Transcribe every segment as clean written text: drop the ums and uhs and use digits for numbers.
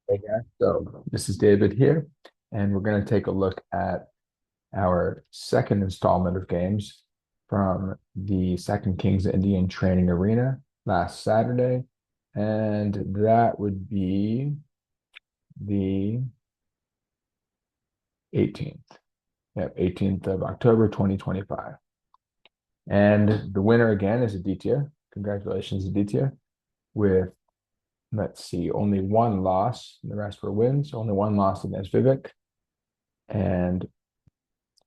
Hey guys, so this is David here, and we're going to take a look at our second installment of games from the Second Kings Indian Training Arena last Saturday, and that would be the 18th. Yep, 18th of October, 2025. And the winner again is Aditya. Congratulations, Aditya, with, let's see, only one loss. The rest were wins. Only one loss against Vivek. And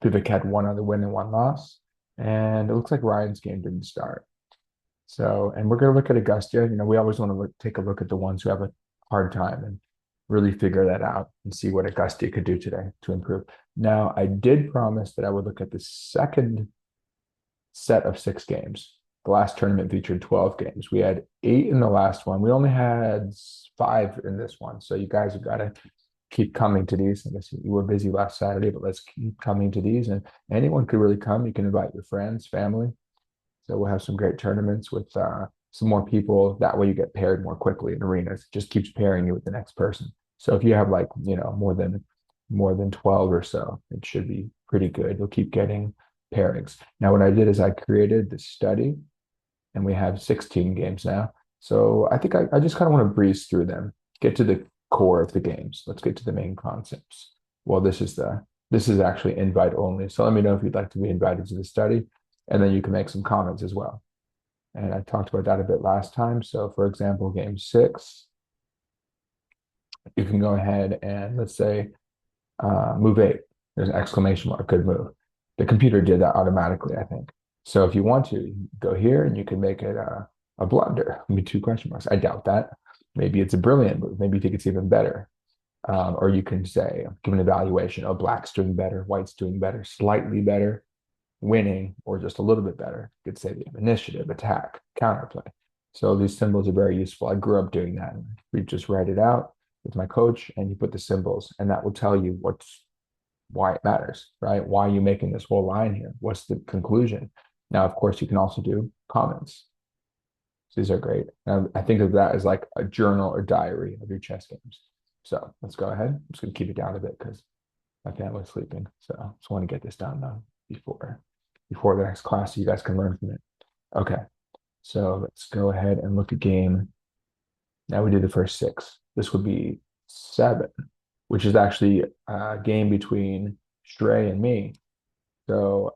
Vivek had one other win and one loss. And it looks like Ryan's game didn't start. So, and we're going to look at Augusta. We always want to take a look at the ones who have a hard time and really figure that out and see what Augusta could do today to improve. Now, I did promise that I would look at the second set of 6 games. The last tournament featured 12 games. We had 8 in the last one. We only had 5 in this one. So you guys have got to keep coming to these. I guess you were busy last Saturday, but let's keep coming to these. And anyone could really come. You can invite your friends, family. So we'll have some great tournaments with some more people. That way you get paired more quickly in arenas. It just keeps pairing you with the next person. So if you have like, more than 12 or so, it should be pretty good. You'll keep getting pairings. Now, what I did is I created this study, and we have 16 games now. So I think I just kind of want to breeze through them, get to the core of the games. Let's get to the main concepts. Well, this is actually invite only. So let me know if you'd like to be invited to the study, and then you can make some comments as well. And I talked about that a bit last time. So for example, game 6, you can go ahead and let's say move 8. There's an exclamation mark, good move. The computer did that automatically, I think. So if you want to, you go here and you can make it a blunder. I mean, 2 question marks. I doubt that. Maybe it's a brilliant move. Maybe you think it's even better. Or you can say, give an evaluation. Oh, black's doing better, white's doing better, slightly better, winning, or just a little bit better. You could say the initiative, attack, counterplay. So these symbols are very useful. I grew up doing that. We just write it out with my coach, and you put the symbols, and that will tell you why it matters, right? Why are you making this whole line here? What's the conclusion? Now, of course, you can also do comments. These are great. I think of that as like a journal or diary of your chess games. So let's go ahead. I'm just going to keep it down a bit because my family's sleeping. So I just want to get this done before the next class so you guys can learn from it. Okay. So let's go ahead and look at game. Now we do the first 6. This would be 7, which is actually a game between Shrey and me. So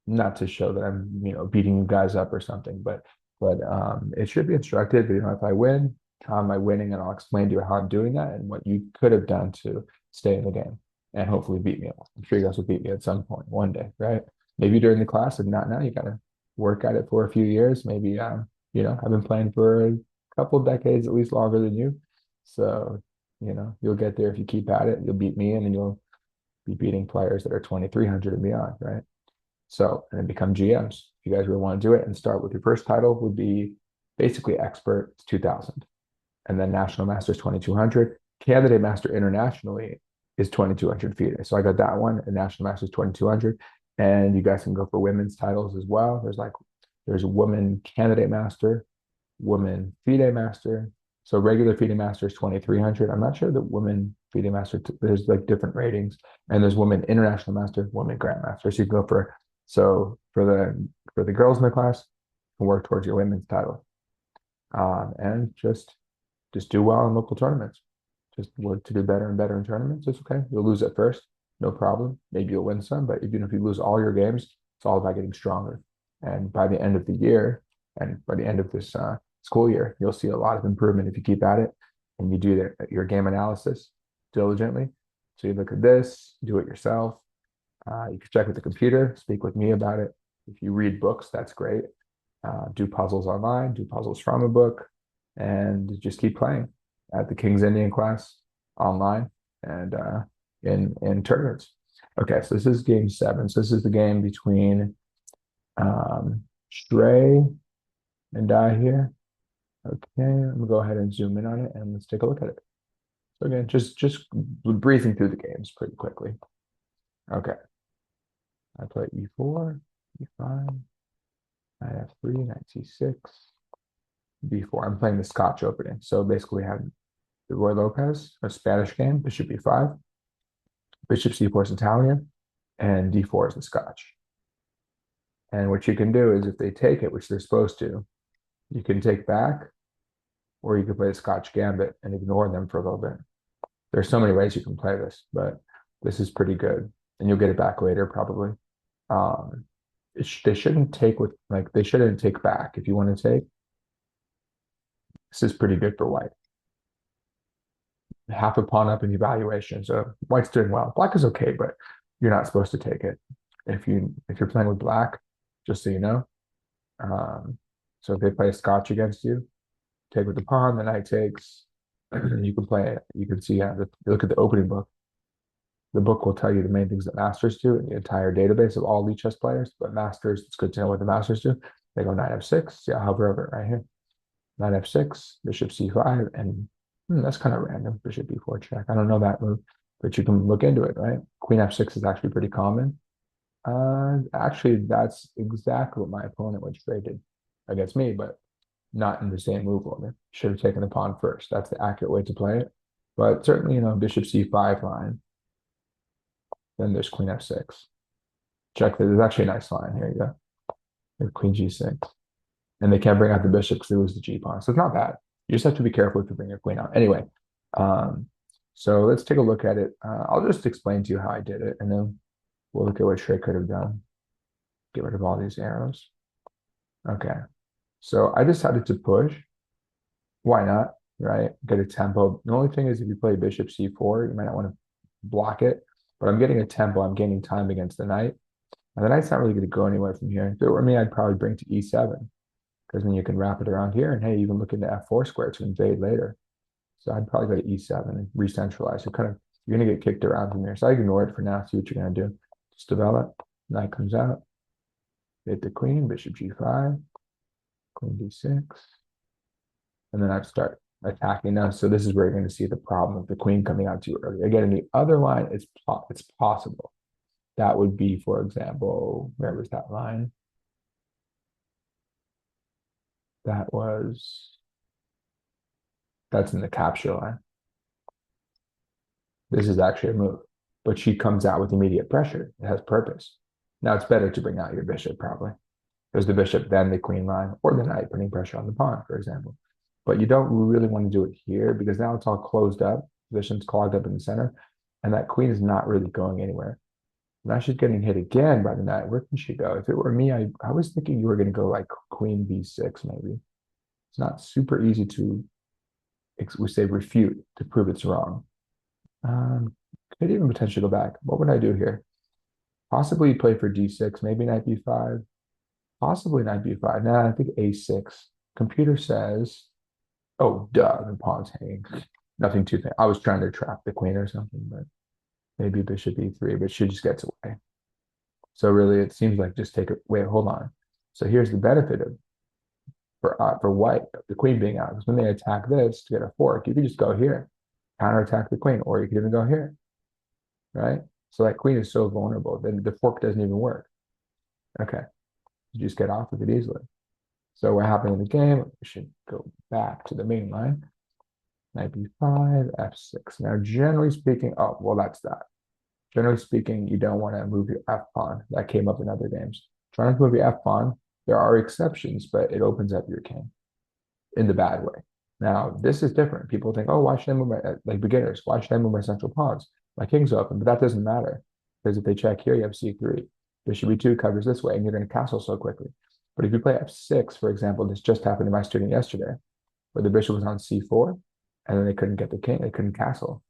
not to show that I'm, beating you guys up or something, but it should be instructive. If I win, how am I winning? And I'll explain to you how I'm doing that and what you could have done to stay in the game and hopefully beat me. I'm sure you guys will beat me at some point one day, right? Maybe during the class, and not now. You got to work at it for a few years. Maybe, I've been playing for a couple decades, at least longer than you. So, you'll get there if you keep at it. You'll beat me, and then you'll be beating players that are 2,300 and beyond, right? So, and then become GMs. If you guys really want to do it and start with your first title, would be basically expert 2000, and then national masters 2200. Candidate master internationally is 2200 FIDE. So I got that one, and national masters 2200. And you guys can go for women's titles as well. There's a woman candidate master, woman FIDE master. So regular FIDE master is 2300. I'm not sure that women FIDE master, there's like different ratings. And there's women international master, women grandmaster. So you can go for, so for the girls in the class, you can work towards your women's title. And just do well in local tournaments. Just work to do better and better in tournaments. It's okay. You'll lose at first, no problem. Maybe you'll win some, but even if you lose all your games, it's all about getting stronger. And by the end of the year, and by the end of this school year, you'll see a lot of improvement if you keep at it and you do your game analysis diligently. So you look at this, do it yourself. You can check with the computer, speak with me about it. If you read books, that's great. Do puzzles online, do puzzles from a book, and just keep playing at the King's Indian class online and in tournaments. Okay, so this is game 7. So this is the game between Shrey and I here. Okay, I'm gonna go ahead and zoom in on it and let's take a look at it. So again, just breezing through the games pretty quickly. Okay, I play e4, e5, knight f3, knight c6, b4. I'm playing the Scotch opening. So basically, we have the Roy Lopez, a Spanish game, bishop b5, bishop c4 is Italian, and d4 is the Scotch. And what you can do is if they take it, which they're supposed to, you can take back, or you can play the Scotch Gambit and ignore them for a little bit. There's so many ways you can play this, but this is pretty good. And you'll get it back later, probably. Um, they shouldn't take with, like, they shouldn't take back. If you want to take, this is pretty good for white. Half a pawn up in evaluation. So white's doing well. Black is okay, but you're not supposed to take it. If you're playing with black, just so you know. So if they play a Scotch against you, take with the pawn, the knight takes. You can play it. You can see look at the opening book. The book will tell you the main things that masters do in the entire database of all chess players. But masters, it's good to know what the masters do. They go knight f6. Yeah, I'll hover over it right here. Knight f6, bishop c5, and that's kind of random. Bishop b4 check. I don't know that move, but you can look into it, right? Queen f6 is actually pretty common. Actually, that's exactly what my opponent would traded against me, but not in the same move order. Should have taken the pawn first. That's the accurate way to play it. But certainly, bishop c5 line. Then there's queen f6. Check that. There's actually a nice line. Here you go. There's queen g6. And they can't bring out the bishop because they lose the g pawn. So it's not bad. You just have to be careful if you bring your queen out. Anyway, so let's take a look at it. I'll just explain to you how I did it, and then we'll look at what Shrey could have done. Get rid of all these arrows. Okay. So I decided to push. Why not, right? Get a tempo. The only thing is if you play bishop c4, you might not want to block it. But I'm getting a tempo. I'm gaining time against the knight. And the knight's not really going to go anywhere from here. If it were me, I'd probably bring to e7. Because then you can wrap it around here. And hey, you can look into f4 square to invade later. So I'd probably go to e7 and re-centralize. You're going to get kicked around from here. So I ignore it for now. See what you're going to do. Just develop. Knight comes out. Hit the queen. Bishop g5. Queen d6. And then I start attacking now. So this is where you're going to see the problem of the queen coming out too early. Again, in the other line, it's possible. That would be, for example, where was that line? That's in the capture line. This is actually a move, but she comes out with immediate pressure. It has purpose. Now it's better to bring out your bishop, probably. There's the bishop, then the queen line, or the knight putting pressure on the pawn, for example. But you don't really want to do it here because now it's all closed up. Position's clogged up in the center, and that queen is not really going anywhere. Now she's getting hit again by the knight. Where can she go? If it were me, I was thinking you were going to go like queen b6, maybe. It's not super easy to, we say, refute to prove it's wrong. Could even potentially go back. What would I do here? Possibly play for d6, maybe knight b5. Possibly knight b5. Nah, I think a6. Computer says, oh, duh, the pawn's hanging. Nothing too thick. I was trying to trap the queen or something, but maybe bishop e3, but she just gets away. So really, it seems like just take it. Wait, hold on. So here's the benefit of for white, the queen being out. Because when they attack this to get a fork, you can just go here, counterattack the queen, or you can even go here, right? So that queen is so vulnerable, then the fork doesn't even work. Okay, you just get off with it easily. So what happened in the game? We should go back to the main line. Knight b5, f6. Now, generally speaking, oh, well, that's that. Generally speaking, you don't want to move your f pawn. That came up in other games. Trying to move your f pawn, there are exceptions, but it opens up your king in the bad way. Now, this is different. People think, oh, why should I move like beginners, why should I move my central pawns? My king's open, but that doesn't matter. Because if they check here, you have c3. Bishop e2 covers this way, and you're going to castle so quickly. But if you play f6, for example, this just happened to my student yesterday, where the bishop was on c4, and then they couldn't get the king, they couldn't castle.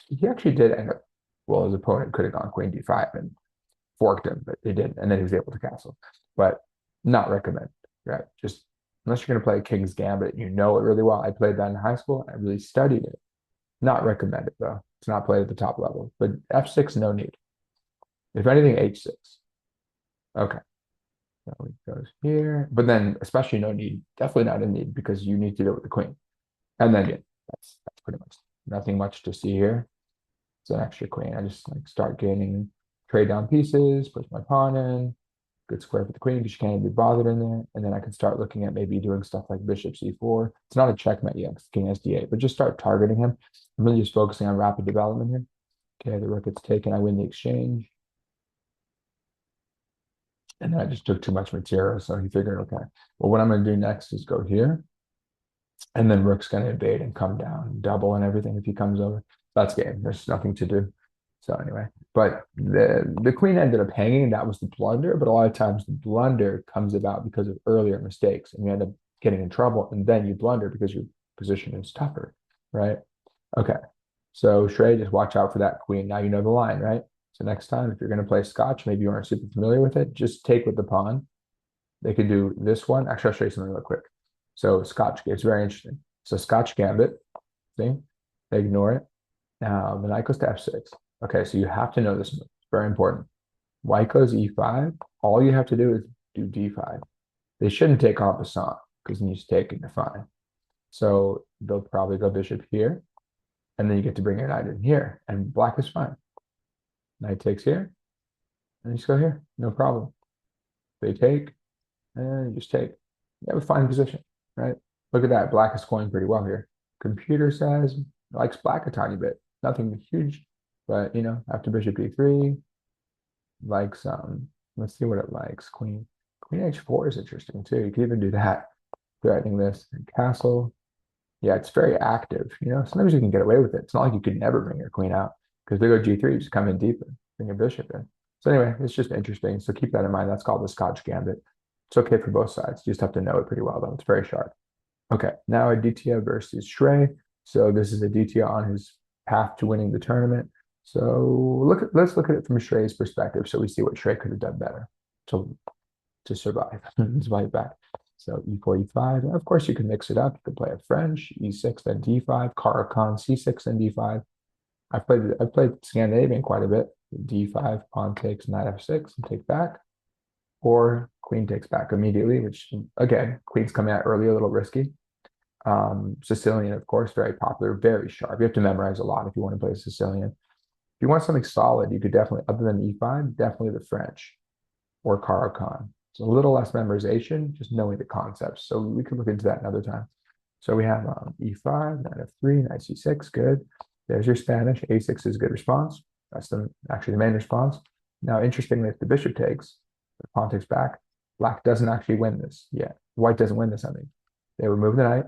He actually did end up, well, his opponent could have gone queen d5 and forked him, but they didn't, and then he was able to castle. But not recommended, right? Just unless you're going to play a king's gambit, you know it really well. I played that in high school. I really studied it. Not recommended, though. It's not played at the top level. But f6, no need. If anything, h6. Okay. So it goes here. But then, especially no need. Definitely not a need because you need to do it with the queen. And then, yeah, that's pretty much nothing much to see here. It's an extra queen. I just like start gaining trade down pieces, push my pawn in. Good square for the queen because she can't be bothered in there. And then I can start looking at maybe doing stuff like bishop c4. It's not a checkmate yet, king s d8, but just start targeting him. I'm really just focusing on rapid development here. Okay, the rook gets taken. I win the exchange. And then I just took too much material. So he figured, okay, well, what I'm going to do next is go here. And then rook's going to invade and come down, double and everything if he comes over. That's game. There's nothing to do. So anyway, but the queen ended up hanging. That was the blunder. But a lot of times the blunder comes about because of earlier mistakes, and you end up getting in trouble, and then you blunder because your position is tougher, right? Okay. So Shrey, just watch out for that queen. Now you know the line, right? So next time, if you're going to play Scotch, maybe you aren't super familiar with it, just take with the pawn. They could do this one. Actually, I'll show you something real quick. So Scotch, it's very interesting. So Scotch Gambit, see? They ignore it. Now the knight goes to f6. Okay, so you have to know this move. It's very important. White goes e5. All you have to do is do d5. They shouldn't take en passant because then you just take it to fine. So they'll probably go bishop here, and then you get to bring your knight in here, and black is fine. Knight takes here, and you just go here, no problem. They take, and you just take. You have a fine position, right? Look at that. Black is scoring pretty well here. Computer says likes black a tiny bit. Nothing huge, but after bishop e3, likes let's see what it likes. Queen h4 is interesting too. You can even do that. Threatening this and castle. Yeah, it's very active. Sometimes you can get away with it. It's not like you could never bring your queen out because they go g3, you just come in deeper, bring your bishop in. So anyway, it's just interesting. So keep that in mind. That's called the Scotch Gambit. It's okay for both sides. You just have to know it pretty well, though. It's very sharp. Okay, now Aditya versus Shrey. So this is Aditya on his path to winning the tournament. So let's look at it from Shrey's perspective, so we see what Shrey could have done better to survive, survive back. So e4, e5. Of course, you can mix it up. You could play a French, e6, then d5, Caro-Kann, c6, then d5. I've played Scandinavian quite a bit. d5, pawn takes, knight f6, and take back. Or queen takes back immediately, which, again, queen's coming out early, a little risky. Sicilian, of course, very popular, very sharp. You have to memorize a lot if you want to play Sicilian. If you want something solid, you could definitely, other than e5, definitely the French or Caro-Kann. It's a little less memorization, just knowing the concepts. So we could look into that another time. So we have e5, knight f3, knight c6, good. There's your Spanish. a6 is a good response. That's actually the main response. Now, interestingly, if the bishop takes, the pawn takes back, black doesn't actually win this yet. White doesn't win this, I mean. They remove the knight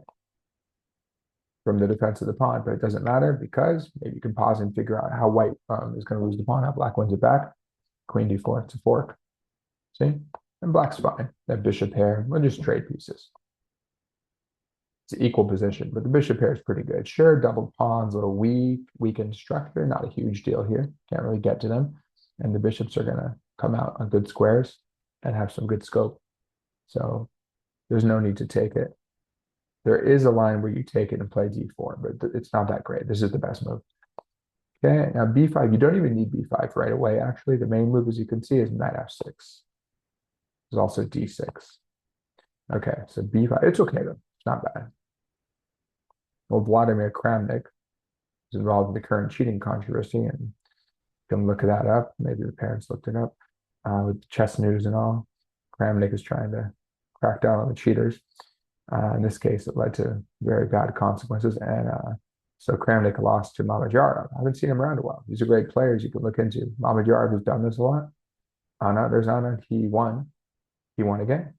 from the defense of the pawn, but it doesn't matter because maybe you can pause and figure out how white is going to lose the pawn, how black wins it back. Queen d4, it's a fork. See? And black's fine. That bishop pair, we'll just trade pieces. It's an equal position, but the bishop pair is pretty good. Sure, double pawns, a little weakened structure, not a huge deal here. Can't really get to them. And the bishops are going to come out on good squares and have some good scope. So there's no need to take it. There is a line where you take it and play d4, but it's not that great. This is the best move. Okay, now b5, you don't even need b5 right away, actually. The main move, as you can see, is knight f6. There's also d6. Okay, so b5, it's okay though. It's not bad. Well, Vladimir Kramnik is involved in the current cheating controversy, and you can look that up. Maybe the parents looked it up with chess news and all. Kramnik is trying to crack down on the cheaters. In this case, it led to very bad consequences, and so Kramnik lost to Mamedyarov. I haven't seen him around a while. These are great players you can look into. Mamedyarov has done this a lot. Anna, there's Anna. He won. He won again.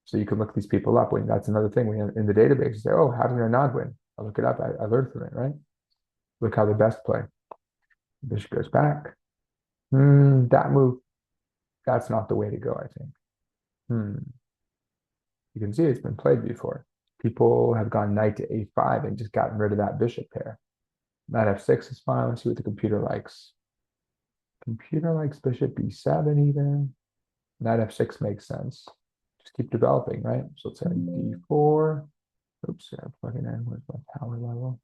So you can look these people up. That's another thing. When in the database, you say, oh, how did Anand win? I look it up. I learned from it, right? Look how the best play. Bishop goes back. That move, that's not the way to go, I think. You can see it's been played before. People have gone knight to a5 and just gotten rid of that bishop pair. Knight f6 is fine. Let's see what the computer likes. Computer likes bishop b7 even. Knight f6 makes sense. Just keep developing, right? So let's say d4. Oops, yeah, plugging in. Where's my power level?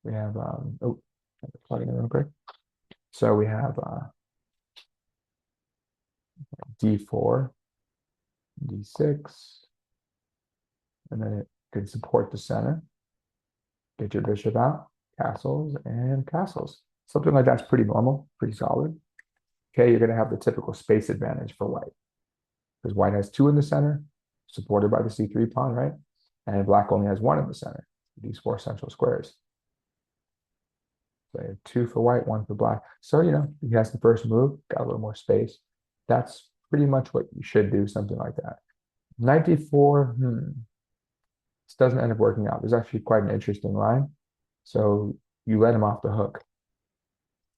We have, plug it in real quick. So we have d4, d6, and then it can support the center. Get your bishop out, castles, and castles. Something like that's pretty normal, pretty solid. Okay, you're going to have the typical space advantage for white because white has 2 in the center, supported by the c3 pawn, right? And black only has 1 in the center, these 4 central squares. So 2 for white, 1 for black. So, he has the first move, got a little more space. That's pretty much what you should do, something like that. Knight d4, this doesn't end up working out. There's actually quite an interesting line. So you let him off the hook.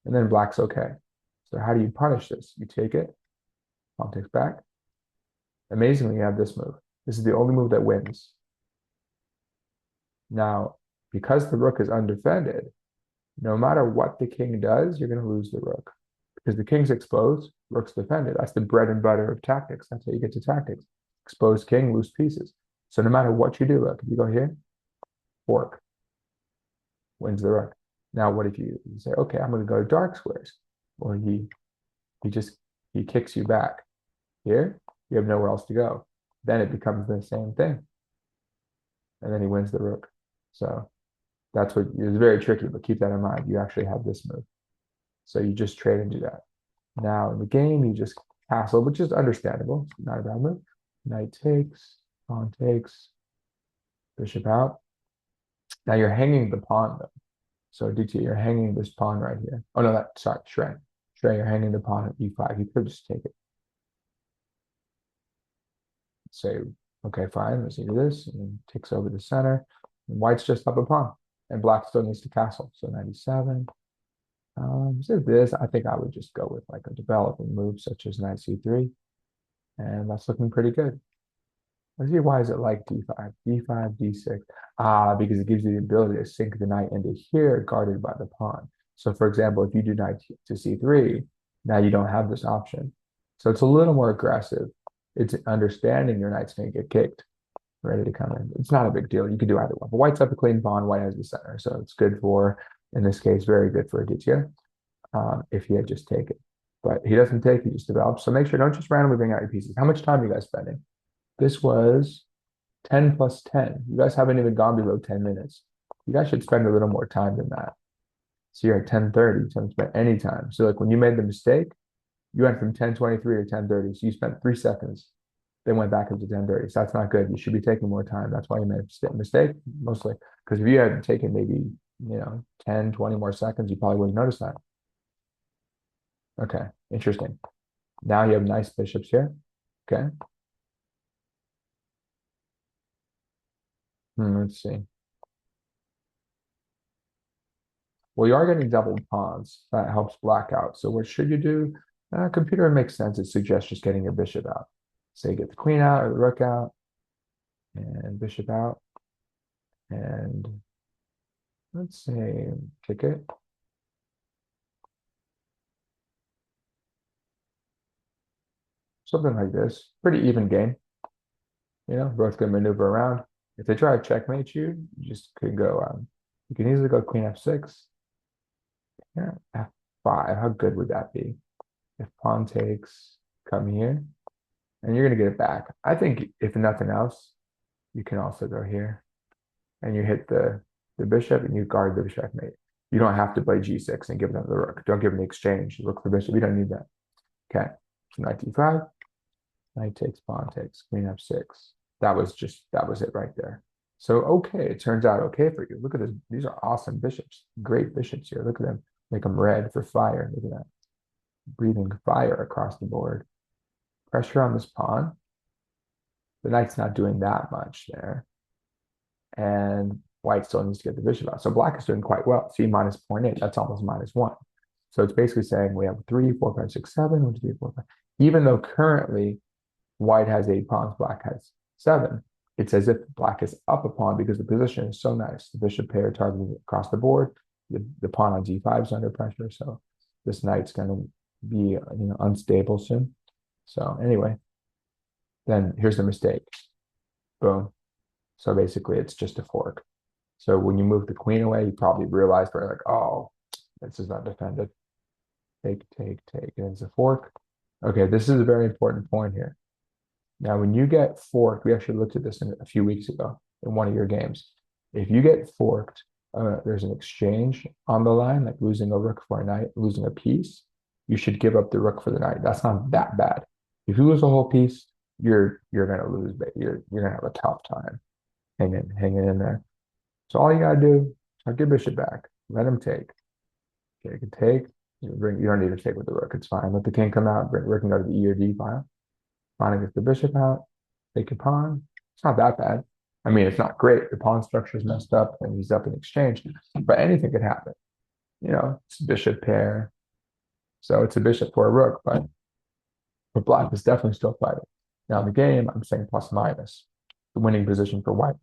And then black's okay. So how do you punish this? You take it, pawn takes back. Amazingly, you have this move. This is the only move that wins. Now, because the rook is undefended, no matter what the king does, you're going to lose the rook. Because the king's exposed, rook's defended. That's the bread and butter of tactics. That's how you get to tactics. Exposed king, loose pieces. So no matter what you do, look, if you go here, fork, wins the rook. Now, what if you say, okay, I'm going to go to dark squares? Or he kicks you back. Here, you have nowhere else to go. Then it becomes the same thing. And then he wins the rook. So that's what is very tricky, but keep that in mind. You actually have this move. So you just trade and do that. Now in the game, you just castle, which is understandable. It's not a bad move. Knight takes, pawn takes, bishop out. Now you're hanging the pawn though. So DT, you're hanging this pawn right here. Oh no, sorry, Shrey. Shrey, you're hanging the pawn at e5. You could just take it. Say, okay, fine, let's do this. And then takes over the center. And white's just up a pawn. And black still needs to castle. So 97. So this, I think I would just go with like a developing move such as knight c3. And that's looking pretty good. Let's see, why is it like d5? d5, d6. Because it gives you the ability to sink the knight into here, guarded by the pawn. So for example, if you do knight to c3, now you don't have this option. So it's a little more aggressive. It's understanding your knight's going to get kicked, ready to come in. It's not a big deal. You can do either one. But white's up a clean pawn, white has the center. So it's good for, in this case, very good for Aditya if he had just taken. But he doesn't take, he just develops. So make sure, don't just randomly bring out your pieces. How much time are you guys spending? This was 10 plus 10. You guys haven't even gone below 10 minutes. You guys should spend a little more time than that. So you're at 10:30, so you haven't spent any time. So like when you made the mistake, you went from 10:23 to 10:30. So you spent 3 seconds, then went back up to 10:30. So that's not good. You should be taking more time. That's why you made a mistake, mostly. Because if you had taken maybe, 10, 20 more seconds, you probably wouldn't notice that. Okay, interesting. Now you have nice bishops here. Okay. Let's see. Well, you are getting doubled pawns. That helps black out. So what should you do? Computer makes sense. It suggests just getting your bishop out. Say get the queen out or the rook out and bishop out. And let's say kick it. Something like this. Pretty even game. Both can maneuver around. If they try to checkmate you, you just could go, you can easily go queen f6. Yeah, f5. How good would that be? If pawn takes, come here, and you're going to get it back. I think if nothing else, you can also go here, and you hit the bishop, and you guard the checkmate. You don't have to play g6 and give them the rook. Don't give them the exchange. Look for bishop. You don't need that. Okay, so knight d5, knight takes, pawn takes, queen f6. That was it right there. So okay, it turns out okay for you. Look at this. These are awesome bishops. Great bishops here. Look at them. Make them red for fire. Look at that. Breathing fire across the board. Pressure on this pawn. The knight's not doing that much there. And white still needs to get the bishop out. So black is doing quite well. See, minus 0.8. That's almost -1. So it's basically saying we have 3, 4, 5, 6, 7, 1, 2, 3, 4, 5. Even though currently white has 8 pawns, black has 7. It's as if black is up a pawn because the position is so nice. The bishop pair targeted across the board. The pawn on g5 is under pressure. So this knight's going to be unstable soon. So anyway, then here's the mistake. Boom. So basically it's just a fork. So when you move the queen away, you probably realize they're like, oh, this is not defended. Take, and it's a fork. Okay, this is a very important point here. Now, when you get forked, we actually looked at this a few weeks ago in one of your games. If you get forked, there's an exchange on the line, like losing a rook for a knight, losing a piece. you should give up the rook for the knight. That's not that bad. If you lose a whole piece, you're gonna lose, but you're gonna have a tough time hanging in there. So all you gotta do is tuck your bishop back, let him take. Okay, you can take. You don't need to take with the rook. It's fine. Let the king come out. Rook can go to the E or D file. Fine, get the bishop out. Take your pawn. It's not that bad. I mean, it's not great. The pawn structure is messed up, and he's up in exchange. But anything could happen. It's a bishop pair. So it's a bishop for a rook, but black is definitely still fighting. Now in the game, I'm saying plus minus. The winning position for white.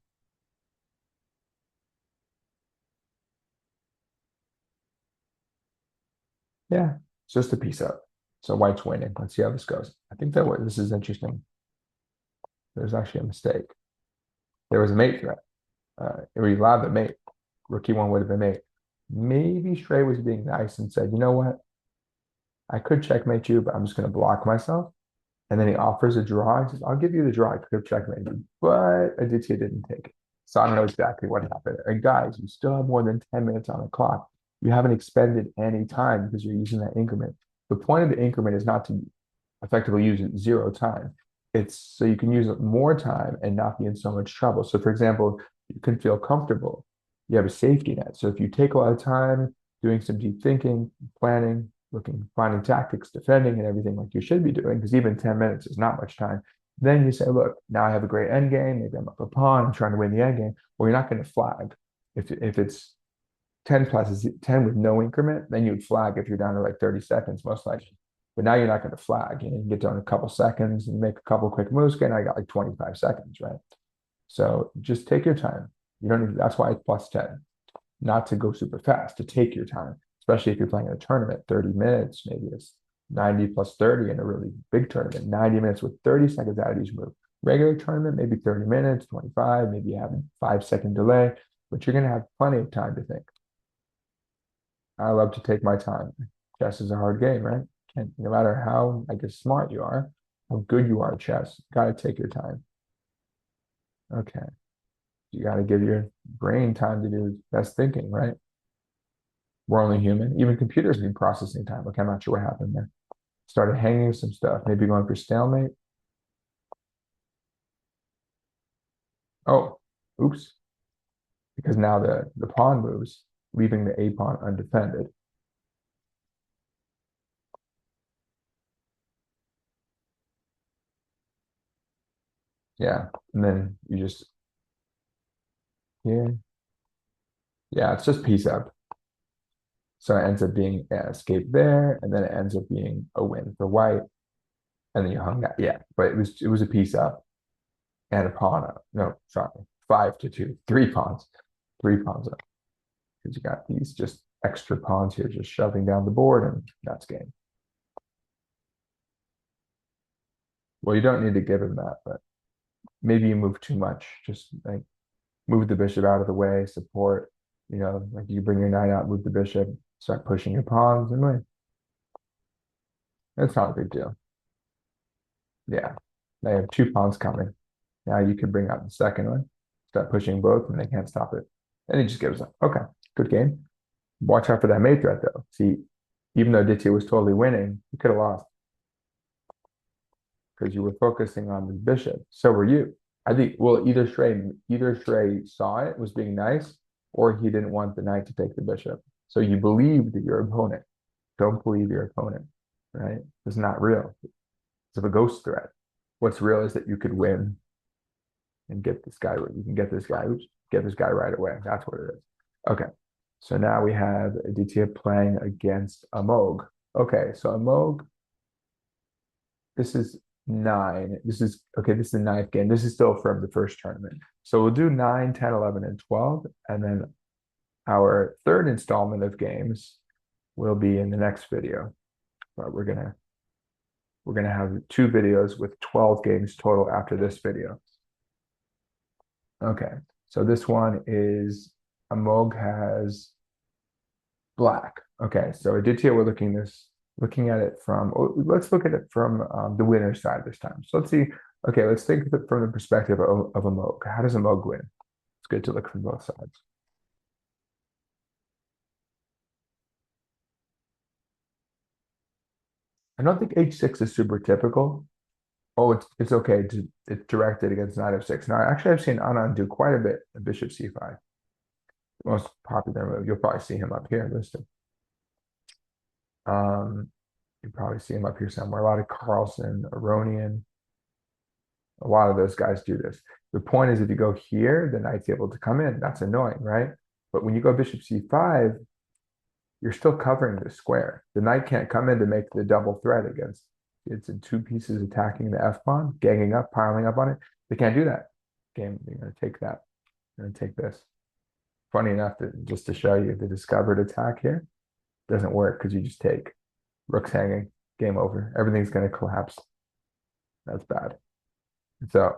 Yeah, it's just a piece up. So white's winning. Let's see how this goes. I think that this is interesting. There's actually a mistake. There was a mate threat. We allowed the mate. Rook E1 would have been mate. Maybe Stray was being nice and said, you know what? I could checkmate you, but I'm just going to block myself. And then he offers a draw. He says, I'll give you the draw. I could have checkmated you, but Aditya didn't take it. So I don't know exactly what happened. And guys, you still have more than 10 minutes on the clock. You haven't expended any time because you're using that increment. The point of the increment is not to effectively use it 0 time. It's so you can use it more time and not be in so much trouble. So for example, you can feel comfortable. You have a safety net. So if you take a lot of time doing some deep thinking, planning, finding tactics, defending, and everything like you should be doing, because even 10 minutes is not much time. Then you say, look, now I have a great end game. Maybe I'm up a pawn. I'm trying to win the end game. Well, you're not going to flag. If it's 10 plus is 10 with no increment, then you'd flag if you're down to like 30 seconds, most likely. But now you're not going to flag. You can get down a couple seconds and make a couple quick moves. Okay, now I got like 25 seconds, right? So just take your time. You don't need, that's why it's plus 10, not to go super fast, to take your time, especially if you're playing in a tournament, 30 minutes, maybe it's 90 plus 30 in a really big tournament, 90 minutes with 30 seconds out of each move. Regular tournament, maybe 30 minutes, 25, maybe you have a 5 second delay, but you're going to have plenty of time to think. I love to take my time. Chess is a hard game, right? And no matter how, I guess, smart you are, how good you are at chess, you got to take your time. Okay. You got to give your brain time to do best thinking, right? We're only human. Even computers need processing time. Okay, I'm not sure what happened there. Started hanging some stuff, maybe going for stalemate. Oh, oops. Because now the pawn moves, leaving the A pawn undefended. Yeah, and then you just, yeah, yeah, it's just piece up. So it ends up being an escape there, and then it ends up being a win for white. And then you hung that. Yeah, but it was a piece up and a pawn up. No, sorry, 5 to 2, 3 pawns, 3 pawns up. Because you got these just extra pawns here just shoving down the board, and that's game. Well, you don't need to give him that, but maybe you move too much. Just like move the bishop out of the way, support. Like you bring your knight out, move the bishop, start pushing your pawns, and win. It's not a big deal. Yeah, they have 2 pawns coming. Now you can bring out the second one, start pushing both, and they can't stop it. And he just gives up. Okay, good game. Watch out for that mate threat, though. See, even though Aditya was totally winning, he could have lost because you were focusing on the bishop. So were you. I think, well, either Shrey saw it, was being nice, or he didn't want the knight to take the bishop. So you believed your opponent. Don't believe your opponent, right? It's not real. It's a ghost threat. What's real is that you could win and get this guy. You can get this guy. Oops, get this guy right away. That's what it is. Okay. So now we have Aditya playing against Amog. Okay, so Amog, this is 9. This is okay, this is the 9th game. This is still from the first tournament. So we'll do 9, 10, 11, and 12. And then our third installment of games will be in the next video. But we're gonna have 2 videos with 12 games total after this video. Okay, so this one is Amog has black. Okay, so Aditya, we're looking at it from, let's look at it from the winner's side this time. So let's see, okay, let's think of it from the perspective of Amog. How does Amog win? It's good to look from both sides. I don't think h6 is super typical. Oh, it's okay to it's directed against knight f6. Now, actually, I've seen Anand do quite a bit of bishop c5. The most popular move. You'll probably see him up here listed. Um, you probably see him up here somewhere. A lot of Carlsen, Aronian, a lot of those guys do this. The point is, if you go here, the knight's able to come in. That's annoying, right? But when you go bishop c5, you're still covering the square. The knight can't come in to make the double threat against. It's in two pieces attacking the f pawn, ganging up, piling up on it. They can't do that. Game, you're going to take that. You're going to take this. Funny enough, just to show you the discovered attack here doesn't work because you just take. Rook's hanging. Game over. Everything's going to collapse. That's bad. So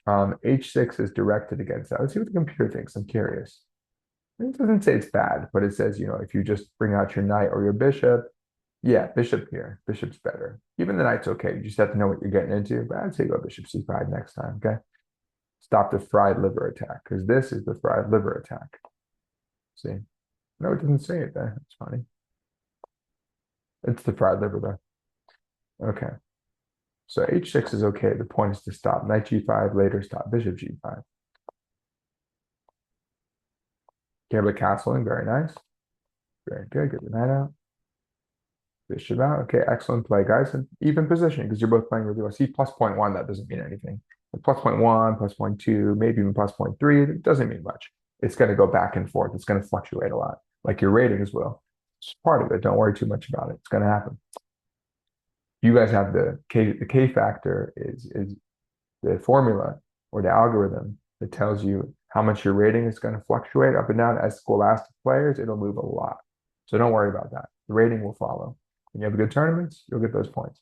h6 is directed against that. Let's see what the computer thinks. I'm curious. It doesn't say it's bad, but it says, if you just bring out your knight or your bishop, yeah, bishop here. Bishop's better. Even the knight's okay. You just have to know what you're getting into. But I'd say go bishop c5 next time, okay? Stop the fried liver attack, because this is the fried liver attack. See? No, it doesn't say it there. That's funny. It's the fried liver, though. Okay. So h6 is okay. The point is to stop knight g5, later stop bishop g5. Care about castling, very nice. Very good. Get the knight out. Bishop out. Okay, excellent play, guys. And even position, because you're both playing really well. See, plus 0.1, that doesn't mean anything. But plus 0.1, plus 0.2, maybe even plus 0.3, it doesn't mean much. It's going to go back and forth. It's going to fluctuate a lot, like your ratings will. It's part of it. Don't worry too much about it. It's going to happen. You guys have the K factor is the formula or the algorithm that tells you how much your rating is going to fluctuate up and down. As scholastic players, it'll move a lot. So don't worry about that. The rating will follow. When you have good tournaments, you'll get those points.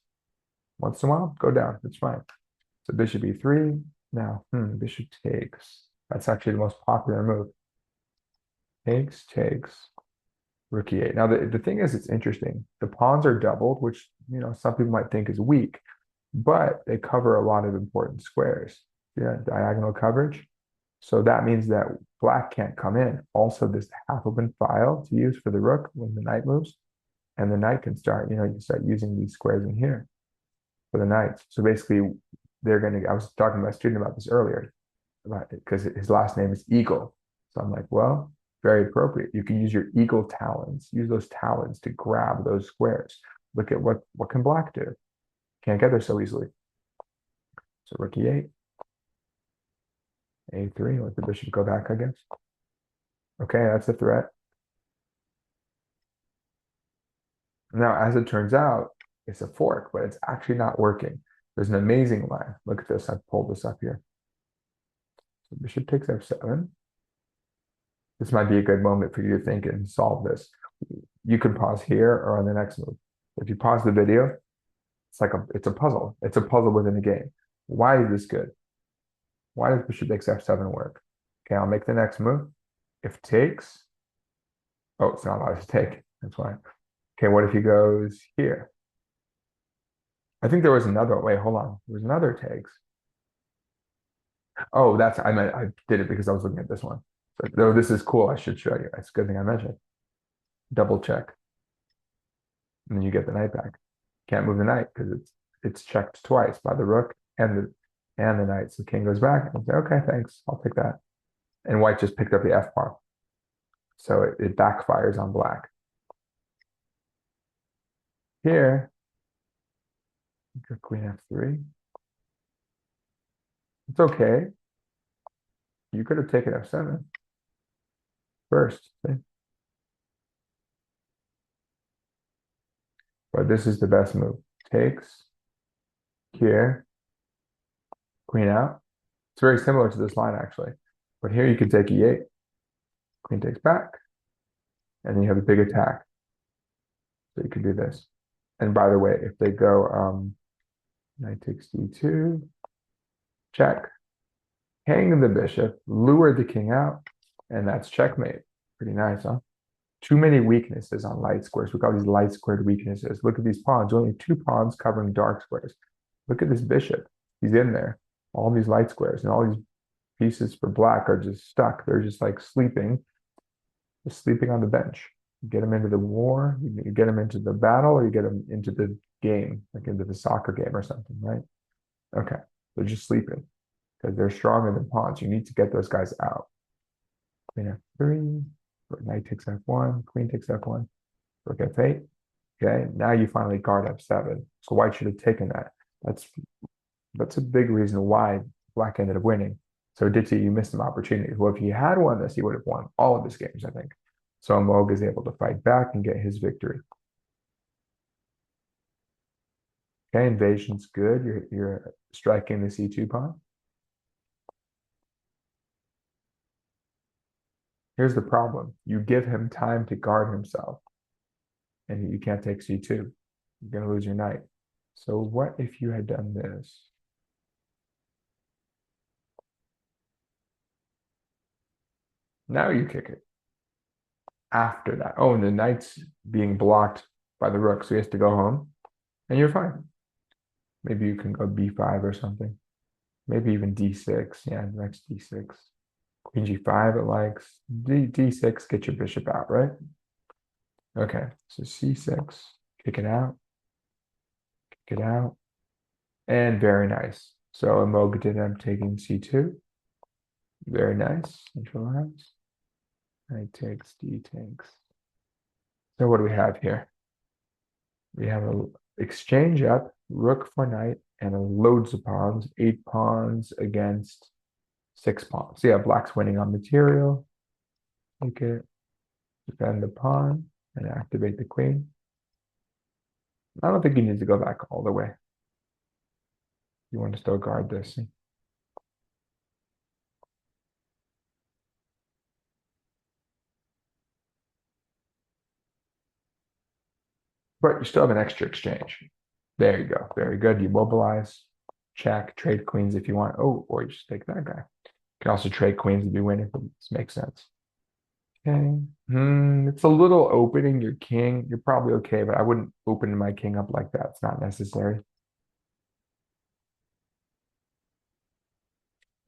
Once in a while, go down. It's fine. So bishop e3. Now, bishop takes. That's actually the most popular move. Takes. Rook e8. Now, the thing is, it's interesting. The pawns are doubled, which, some people might think is weak, but they cover a lot of important squares. Yeah, diagonal coverage. So that means that black can't come in. Also, this half open file to use for the rook when the knight moves. And the knight can start, you can start using these squares in here for the knights. So basically, I was talking to my student about this earlier, because his last name is Eagle. So I'm like, well, very appropriate. You can use your eagle talons. Use those talons to grab those squares. Look at what can black do. Can't get there so easily. So rook e8. a3, let the bishop go back, I guess. Okay, that's a threat. Now, as it turns out, it's a fork, but it's actually not working. There's an amazing line. Look at this. I've pulled this up here. So bishop takes f7. This might be a good moment for you to think and solve this. You can pause here or on the next move. If you pause the video, it's a puzzle. It's a puzzle within a game. Why is this good? Why does bishop takes f7 work? Okay, I'll make the next move. If takes, oh, it's not allowed to take. That's why. Okay, what if he goes here? I think there was another. Wait, hold on. There was another takes. Oh, I did it because I was looking at this one. So, though this is cool, I should show you. It's a good thing I mentioned. Double check. And then you get the knight back. Can't move the knight because it's checked twice by the rook and the knight. So king goes back and say, okay, thanks. I'll take that. And white just picked up the f pawn. So it backfires on black. Here, queen f3. It's okay. You could have taken f7 first. See? But this is the best move. Takes. Here. Queen out. It's very similar to this line, actually. But here you can take e8. Queen takes back. And then you have a big attack. So you can do this. And by the way, if they go knight takes d2, check, hang the bishop, lure the king out, and that's checkmate. Pretty nice, huh? Too many weaknesses on light squares. We call these light squared weaknesses. Look at these pawns. Only 2 pawns covering dark squares. Look at this bishop. He's in there. All these light squares and all these pieces for black are just stuck. They're just like sleeping, just sleeping on the bench. You get them into the war, you get them into the battle, or you get them into the game, like into the soccer game or something, right? Okay, they're just sleeping because they're stronger than pawns. You need to get those guys out. Queen f3, knight takes f1, queen takes f1, rook f8. Okay, now you finally guard f7. So white should have taken that. That's a big reason why black ended up winning. So Aditya, you missed some opportunities. Well, if he had won this, he would have won all of his games, I think. So Moog is able to fight back and get his victory. Okay, invasion's good. You're striking the c2 pawn. Here's the problem. You give him time to guard himself, and you can't take c2. You're going to lose your knight. So what if you had done this? Now you kick it. After that. Oh, and the knight's being blocked by the rook, so he has to go home, and you're fine. Maybe you can go b5 or something. Maybe even d6. Yeah, next d6. Queen g5 it likes. d6, get your bishop out, right? Okay, so c6, kick it out, kick it out, and very nice. So Amoga did end up taking c2. Very nice, neutralize. Knight takes, d takes. So what do we have here? We have an exchange up, rook for knight, and loads of pawns, 8 pawns against 6 pawns. So yeah, black's winning on material. Take it, defend the pawn, and activate the queen. I don't think you need to go back all the way. You want to still guard this. But you still have an extra exchange. There you go. Very good. You mobilize, check, trade queens if you want. Oh, or you just take that guy. You can also trade queens if you win if this makes sense. Okay. It's a little opening your king. You're probably okay, but I wouldn't open my king up like that. It's not necessary.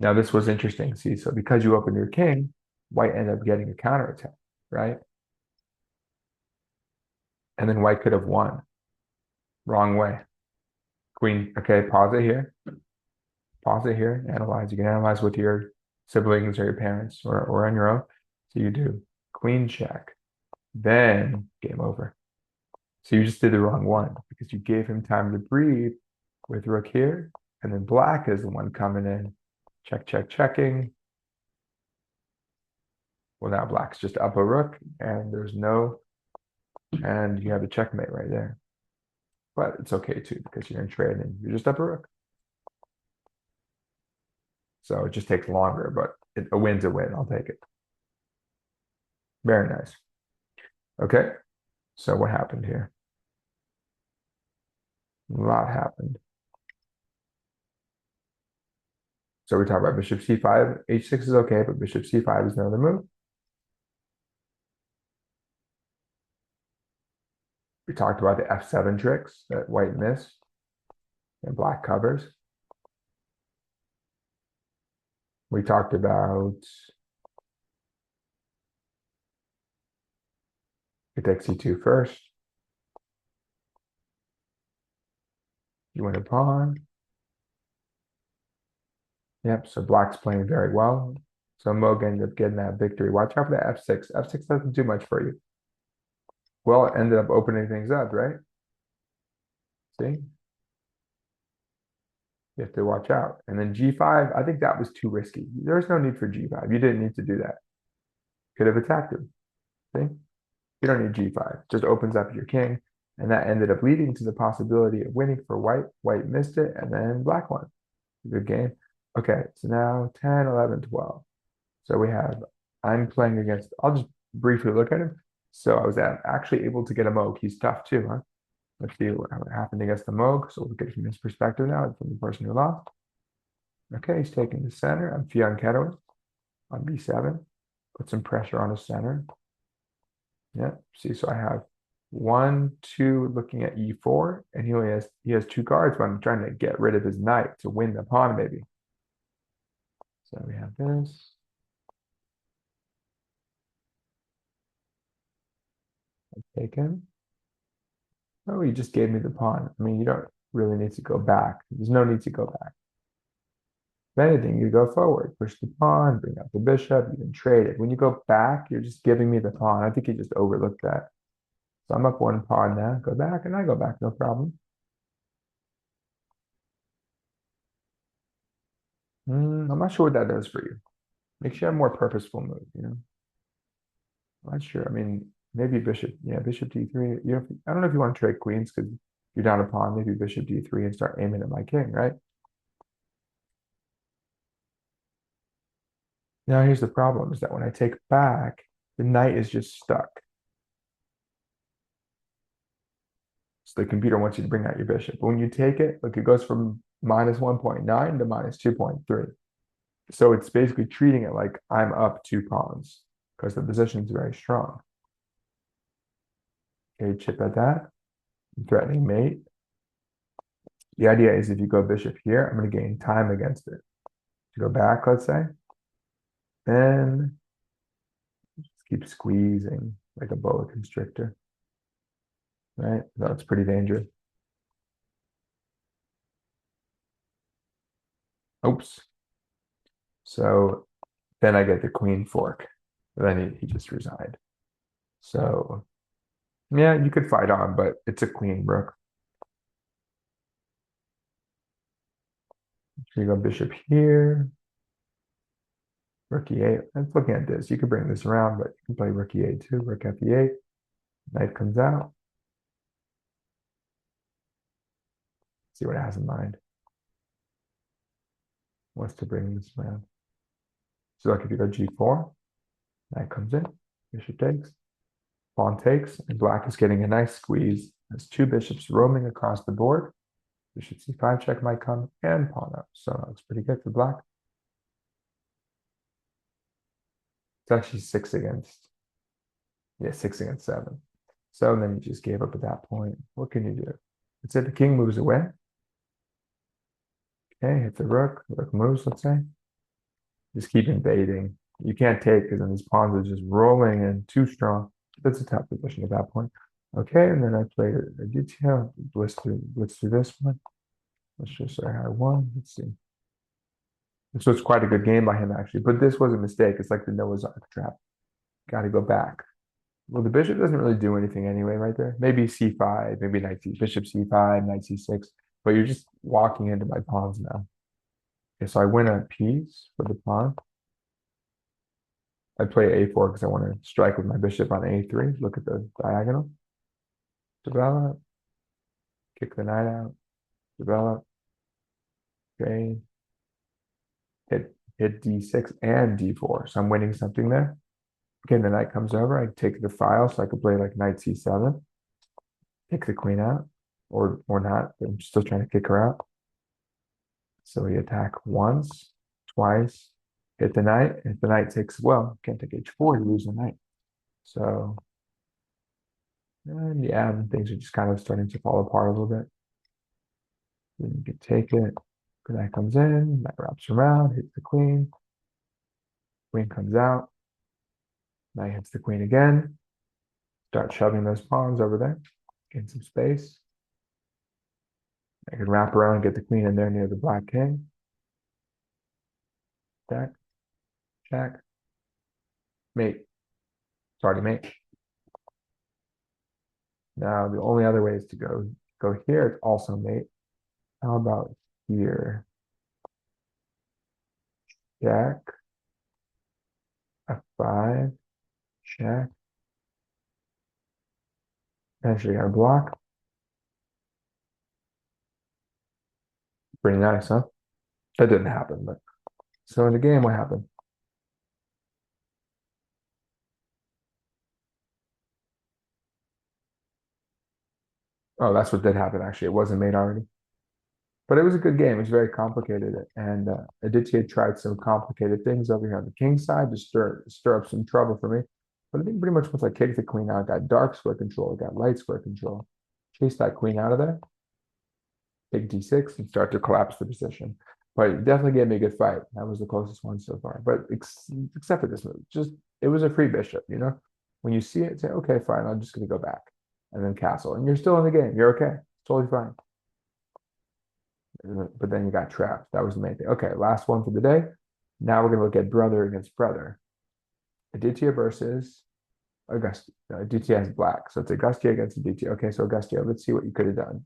Now, this was interesting. See, so because you opened your king, white ended up getting a counterattack, right? And then white could have won. Wrong way. Queen, okay, pause it here. Pause it here. Analyze. You can analyze with your siblings or your parents or on your own. So you do queen check, then game over. So you just did the wrong one because you gave him time to breathe with rook here, and then black is the one coming in. Check, check, checking. Well, now black's just up a rook, and there's no, and you have a checkmate right there. But it's okay too because you're in trading. You're just up a rook. So it just takes longer, but a win's a win. I'll take it. Very nice. Okay, so what happened here? A lot happened. So we talk about bishop c5. h6 is okay, but bishop c5 is another move. We talked about the f7 tricks that white missed and black covers. We talked about you take c2 first. You win a pawn. Yep, so black's playing very well. So Moog ended up getting that victory. Watch out for the f6. f6 doesn't do much for you. Well, it ended up opening things up, right? See? You have to watch out. And then g5, I think that was too risky. There's no need for g5. You didn't need to do that. Could have attacked him. See? You don't need g5. Just opens up your king. And that ended up leading to the possibility of winning for white. White missed it, and then black won. Good game. Okay, so now 10, 11, 12. So we have, I'm playing against, I'll just briefly look at him. So I was actually able to get a Moog. He's tough too, huh? Let's see what happened against the Moog. So we'll look at it from his perspective now, from the person who lost. Okay, he's taking the center. I'm fianchettoing on b7. Put some pressure on his center. Yeah, see, so I have 1, 2 looking at e4, and he has 2 guards, but I'm trying to get rid of his knight to win the pawn, maybe. So we have this. Take him. Oh, you just gave me the pawn. I mean, you don't really need to go back. There's no need to go back. If anything, you go forward, push the pawn, bring up the bishop, you can trade it. When you go back, you're just giving me the pawn. I think you just overlooked that. So I'm up one pawn now. Go back, and I go back, no problem. I'm not sure what that does for you. Makes you have a more purposeful move, you know? I'm not sure. I mean, maybe bishop, yeah, bishop d3. I don't know if you want to trade queens because you're down a pawn. Maybe bishop d3 and start aiming at my king, right? Now here's the problem: is that when I take back, the knight is just stuck. So the computer wants you to bring out your bishop. But when you take it, look, it goes from minus 1.9 to minus 2.3. So it's basically treating it like I'm up 2 pawns because the position is very strong. Okay, chip at that. Threatening mate. The idea is if you go bishop here, I'm going to gain time against it. To go back, let's say, then just keep squeezing like a boa constrictor. Right? That's pretty dangerous. Oops. So then I get the queen fork. Then he just resigned. So yeah, you could fight on, but it's a queen rook. So you go bishop here. Rook e8. Let's look at this. You could bring this around, but you can play rook e8 too. Rook f8. Knight comes out. See what it has in mind. Wants to bring this around. So like if you go g4, knight comes in, bishop takes, pawn takes, and black is getting a nice squeeze. There's two bishops roaming across the board. Bishop c5 check might come, and pawn up. So that looks pretty good for black. It's actually 6 against 7. So then you just gave up at that point. What can you do? It said the king moves away. Okay, hit the rook. Rook moves, let's say. Just keep invading. You can't take because then these pawns are just rolling in too strong. That's a tough position at that point. Okay, and then I played a detail. Blitz through this one. Let's just say I won. Let's see. So it's quite a good game by him, actually. But this was a mistake. It's like the Noah's Ark trap. Got to go back. Well, the bishop doesn't really do anything anyway, right there. Maybe c5, maybe knight c, bishop c5, knight c6. But you're just walking into my pawns now. Okay, so I win a piece for the pawn. I play a4 because I want to strike with my bishop on a3. Look at the diagonal. Develop. Kick the knight out. Develop. Okay. Hit d6 and d4. So I'm winning something there. Okay, the knight comes over. I take the file so I could play like knight c7. Kick the queen out. Or not. But I'm still trying to kick her out. So we attack once, twice, hit the knight. If the knight takes, well, can't take h4, you lose the knight. So, and yeah, things are just kind of starting to fall apart a little bit. Then you can take it. The knight comes in, knight wraps around, hits the queen. Queen comes out. Knight hits the queen again. Start shoving those pawns over there. Gain some space. I can wrap around and get the queen in there near the black king. Check. Check. Mate. Sorry, mate. Now the only other way is to go here. It's also mate. How about here? Check. F5. Check. Eventually got a block. Pretty nice, huh? That didn't happen, but so in the game, what happened? Oh, that's what did happen, actually. It wasn't made already. But it was a good game. It was very complicated. And Aditya tried some complicated things over here on the king side to stir up some trouble for me. But I think pretty much once I kicked the queen out, I got dark square control, I got light square control. Chase that queen out of there. Take d6 and start to collapse the position. But it definitely gave me a good fight. That was the closest one so far. But except for this move, just it was a free bishop, you know? When you see it, say, okay, fine, I'm just going to go back. And then castle. And you're still in the game. You're okay. Totally fine. But then you got trapped. That was the main thing. Okay, last one for the day. Now we're going to look at brother against brother. Aditya versus Augustia. Aditya has black. So it's Augustia against Aditya. Okay, so Augustia, let's see what you could have done.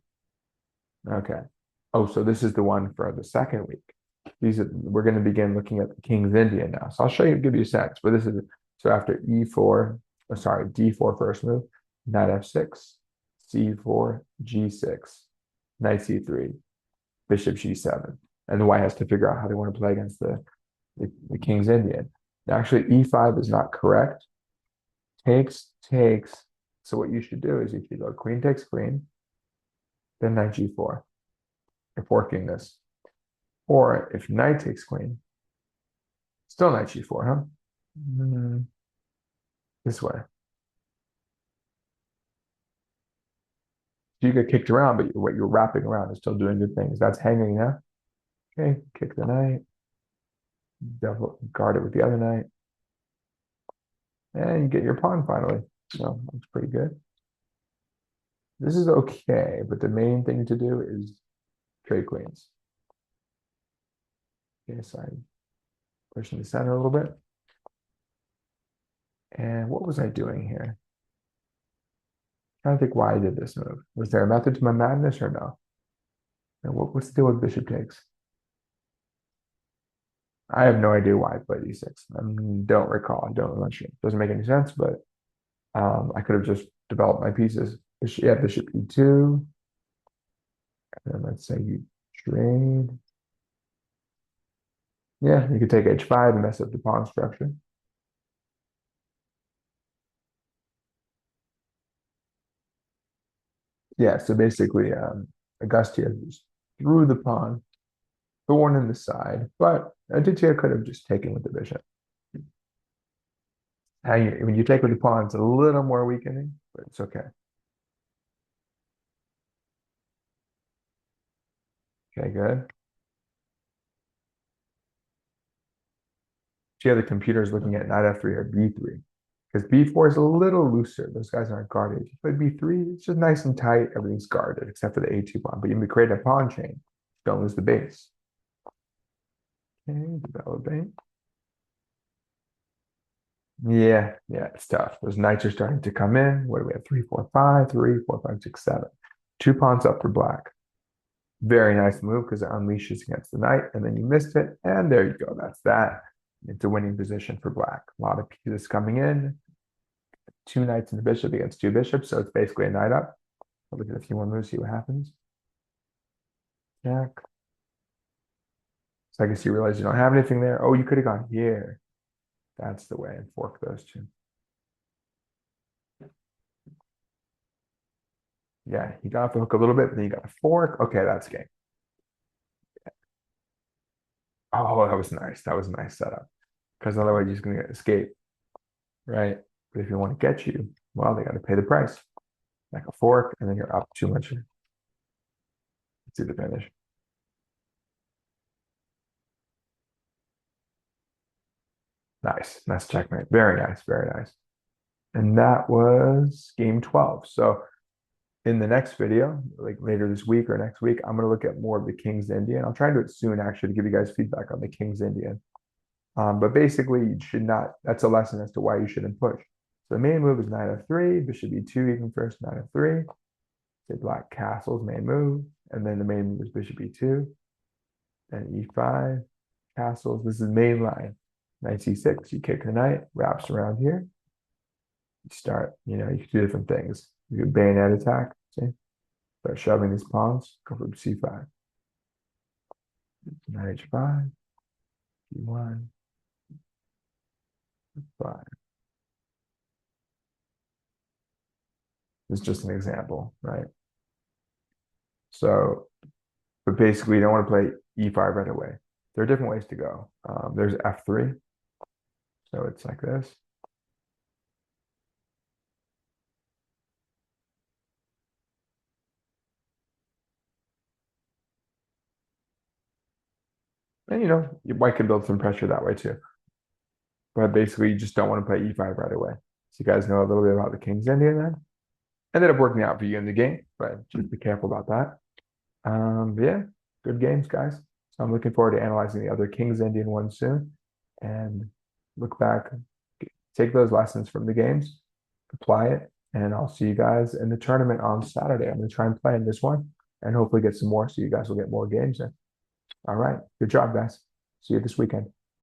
Okay. Oh, so this is the one for the second week. We're going to begin looking at the King's Indian now. So I'll show you, give you a sense. But this is so after E4, sorry, D4 first move, knight F6, C4, G6, knight C3, bishop G7. And the white has to figure out how they want to play against the King's Indian. Now, actually, E5 is not correct. Takes. So what you should do is you should go queen takes queen, then knight G4. You're forking this. Or if knight takes queen, still knight G4, huh? This way. So you get kicked around, but what you're wrapping around is still doing good things. That's hanging now. Okay, kick the knight. Double guard it with the other knight. And you get your pawn finally. So that's pretty good. This is okay, but the main thing to do is trade queens. Okay, so I'm pushing the center a little bit. And what was I doing here? I don't think why I did this move. Was there a method to my madness or no? And what's the deal with bishop takes? I have no idea why I played e6. I don't recall. I don't remember. It doesn't make any sense, but I could have just developed my pieces. Bishop e2. And then let's say you trade. Yeah, you could take h5 and mess up the pawn structure. Yeah, so basically, Augustia just threw the pawn, thorn in the side, but Aditya could have just taken with the bishop. When you take with the pawn, it's a little more weakening, but it's okay. Okay, good. See how the computer is looking at knight f3 or b3. Because b4 is a little looser. Those guys aren't guarded. If you play b3, it's just nice and tight. Everything's guarded except for the a2 pawn. But you can create a pawn chain. Don't lose the base. Okay, developing. Yeah, it's tough. Those knights are starting to come in. What do we have? 3, 4, 5, 3, 4, 5, 6, 7. 2 pawns up for black. Very nice move because it unleashes against the knight, and then you missed it, and there you go. That's that. It's a winning position for black. A lot of pieces coming in. 2 knights and a bishop against 2 bishops, so it's basically a knight up. I'll look at a few more moves, see what happens. Jack. So I guess you realize you don't have anything there. Oh, you could have gone here. That's the way, and fork those 2. Yeah, he got off the hook a little bit, but then you got a fork. Okay, that's game. Oh, that was nice. That was a nice setup. Because otherwise, you're just going to escape, right? But if you want to get you, well, they got to pay the price. Like a fork, and then you're up too much. Let's see the finish. Nice. Nice checkmate. Very nice. Very nice. And that was game 12. So in the next video, like later this week or next week, I'm going to look at more of the King's Indian. I'll try to do it soon, actually, to give you guys feedback on the King's Indian. But basically, you should not, that's a lesson as to why you shouldn't push. So the main move is knight f3, bishop e2 even first, knight f3. Say black castles, main move. And then the main move is bishop e2. Then e5, castles. This is main line. Knight c6, you kick the knight, wraps around here. You start, you can do different things. You do bayonet attack, see? Start shoving these pawns, go for c5. Knight h5, e1, 5. This is just an example, right? So, but basically, you don't want to play e5 right away. There are different ways to go. There's f3. So it's like this. And, your white can build some pressure that way too. But basically, you just don't want to play e5 right away. So you guys know a little bit about the King's Indian then. Ended up working out for you in the game, but just be careful about that. Yeah, good games, guys. So I'm looking forward to analyzing the other King's Indian ones soon and look back, take those lessons from the games, apply it, and I'll see you guys in the tournament on Saturday. I'm going to try and play in this one and hopefully get some more so you guys will get more games in. All right. Good job, guys. See you this weekend.